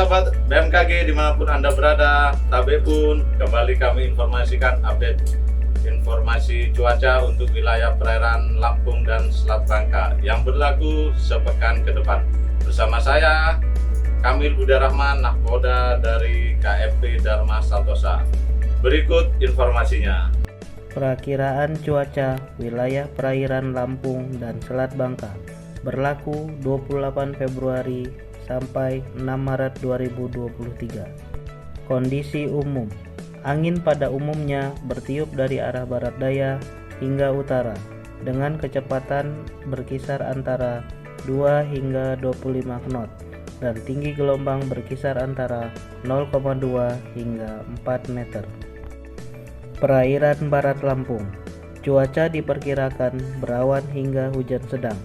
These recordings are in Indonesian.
sahabat BMKG dimanapun Anda berada, Tabe pun kembali kami informasikan update informasi cuaca untuk wilayah perairan Lampung dan Selat Bangka yang berlaku sepekan ke depan. Bersama saya, Kamil Budha Rahman, Nahkoda dari KMP Dharma Santosa. Berikut informasinya. Perakiraan cuaca wilayah perairan Lampung dan Selat Bangka berlaku 28 Februari sampai 6 Maret 2023. Kondisi umum. Angin pada umumnya bertiup dari arah barat daya hingga utara dengan kecepatan berkisar antara 2 hingga 25 knot dan tinggi gelombang berkisar antara 0,2 hingga 4 meter. Perairan barat Lampung. Cuaca diperkirakan berawan hingga hujan sedang.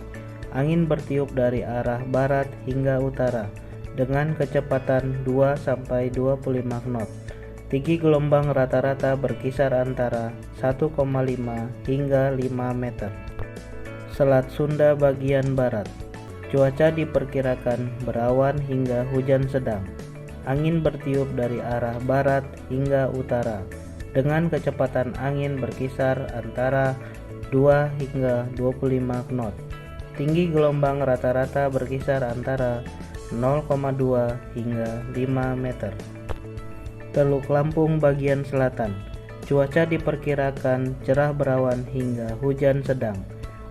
Angin bertiup dari arah barat hingga utara dengan kecepatan 2-25 knot. Tinggi gelombang rata-rata berkisar antara 1,5 hingga 5 meter. Selat Sunda bagian barat. Cuaca diperkirakan berawan hingga hujan sedang. Angin bertiup dari arah barat hingga utara dengan kecepatan angin berkisar antara 2 hingga 25 knot. Tinggi gelombang rata-rata berkisar antara 0,2 hingga 5 meter. Teluk Lampung bagian selatan. Cuaca diperkirakan cerah berawan hingga hujan sedang.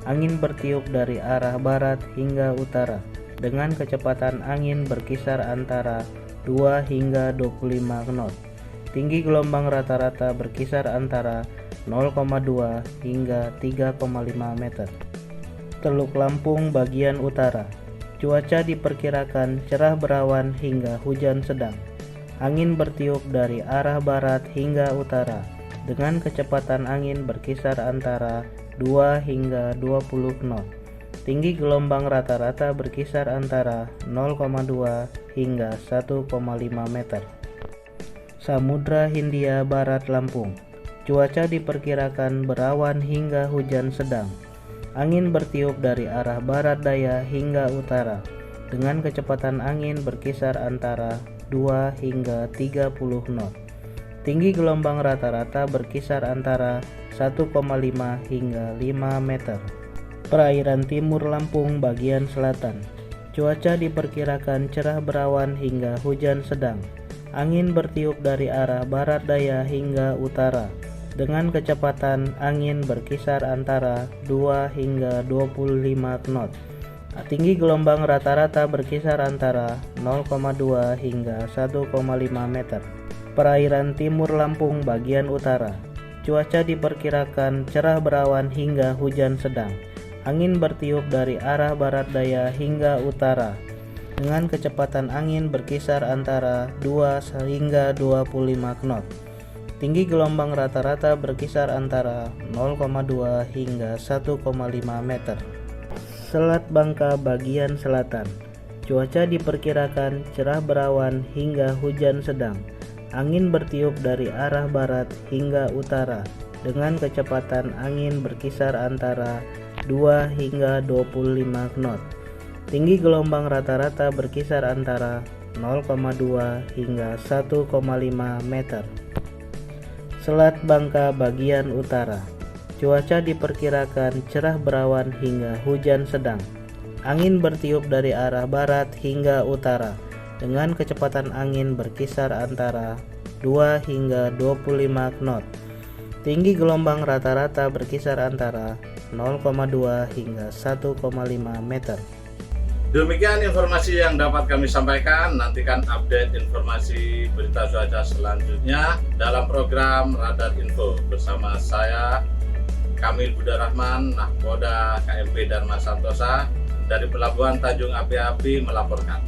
Angin bertiup dari arah barat hingga utara dengan kecepatan angin berkisar antara 2 hingga 25 knot. Tinggi gelombang rata-rata berkisar antara 0,2 hingga 3,5 meter. Teluk Lampung bagian utara. Cuaca diperkirakan cerah berawan hingga hujan sedang. Angin bertiup dari arah barat hingga utara dengan kecepatan angin berkisar antara 2 hingga 20 knot. Tinggi gelombang rata-rata berkisar antara 0,2 hingga 1,5 meter. Samudra Hindia Barat Lampung. Cuaca diperkirakan berawan hingga hujan sedang. Angin bertiup dari arah barat daya hingga utara dengan kecepatan angin berkisar antara 2 hingga 30 knot. Tinggi gelombang rata-rata berkisar antara 1,5 hingga 5 meter. Perairan timur Lampung bagian selatan. Cuaca diperkirakan cerah berawan hingga hujan sedang. Angin bertiup dari arah barat daya hingga utara dengan kecepatan angin berkisar antara 2 hingga 25 knot. Tinggi gelombang rata-rata berkisar antara 0,2 hingga 1,5 meter. Perairan timur Lampung bagian utara. Cuaca diperkirakan cerah berawan hingga hujan sedang. Angin bertiup dari arah barat daya hingga utara dengan kecepatan angin berkisar antara 2 hingga 25 knot. Tinggi gelombang rata-rata berkisar antara 0,2 hingga 1,5 meter. Selat Bangka bagian selatan. Cuaca diperkirakan cerah berawan hingga hujan sedang. Angin bertiup dari arah barat hingga utara dengan kecepatan angin berkisar antara 2 hingga 25 knot. Tinggi gelombang rata-rata berkisar antara 0,2 hingga 1,5 meter. Selat Bangka bagian utara. Cuaca diperkirakan cerah berawan hingga hujan sedang. Angin bertiup dari arah barat hingga utara dengan kecepatan angin berkisar antara 2 hingga 25 knot. Tinggi gelombang rata-rata berkisar antara 0,2 hingga 1,5 meter. Demikian informasi yang dapat kami sampaikan. Nantikan update informasi berita cuaca selanjutnya dalam program Radar Info bersama saya Kamil Budha Rahman, Nahkoda KMP Dharma Santosa dari Pelabuhan Tanjung Api-Api melaporkan.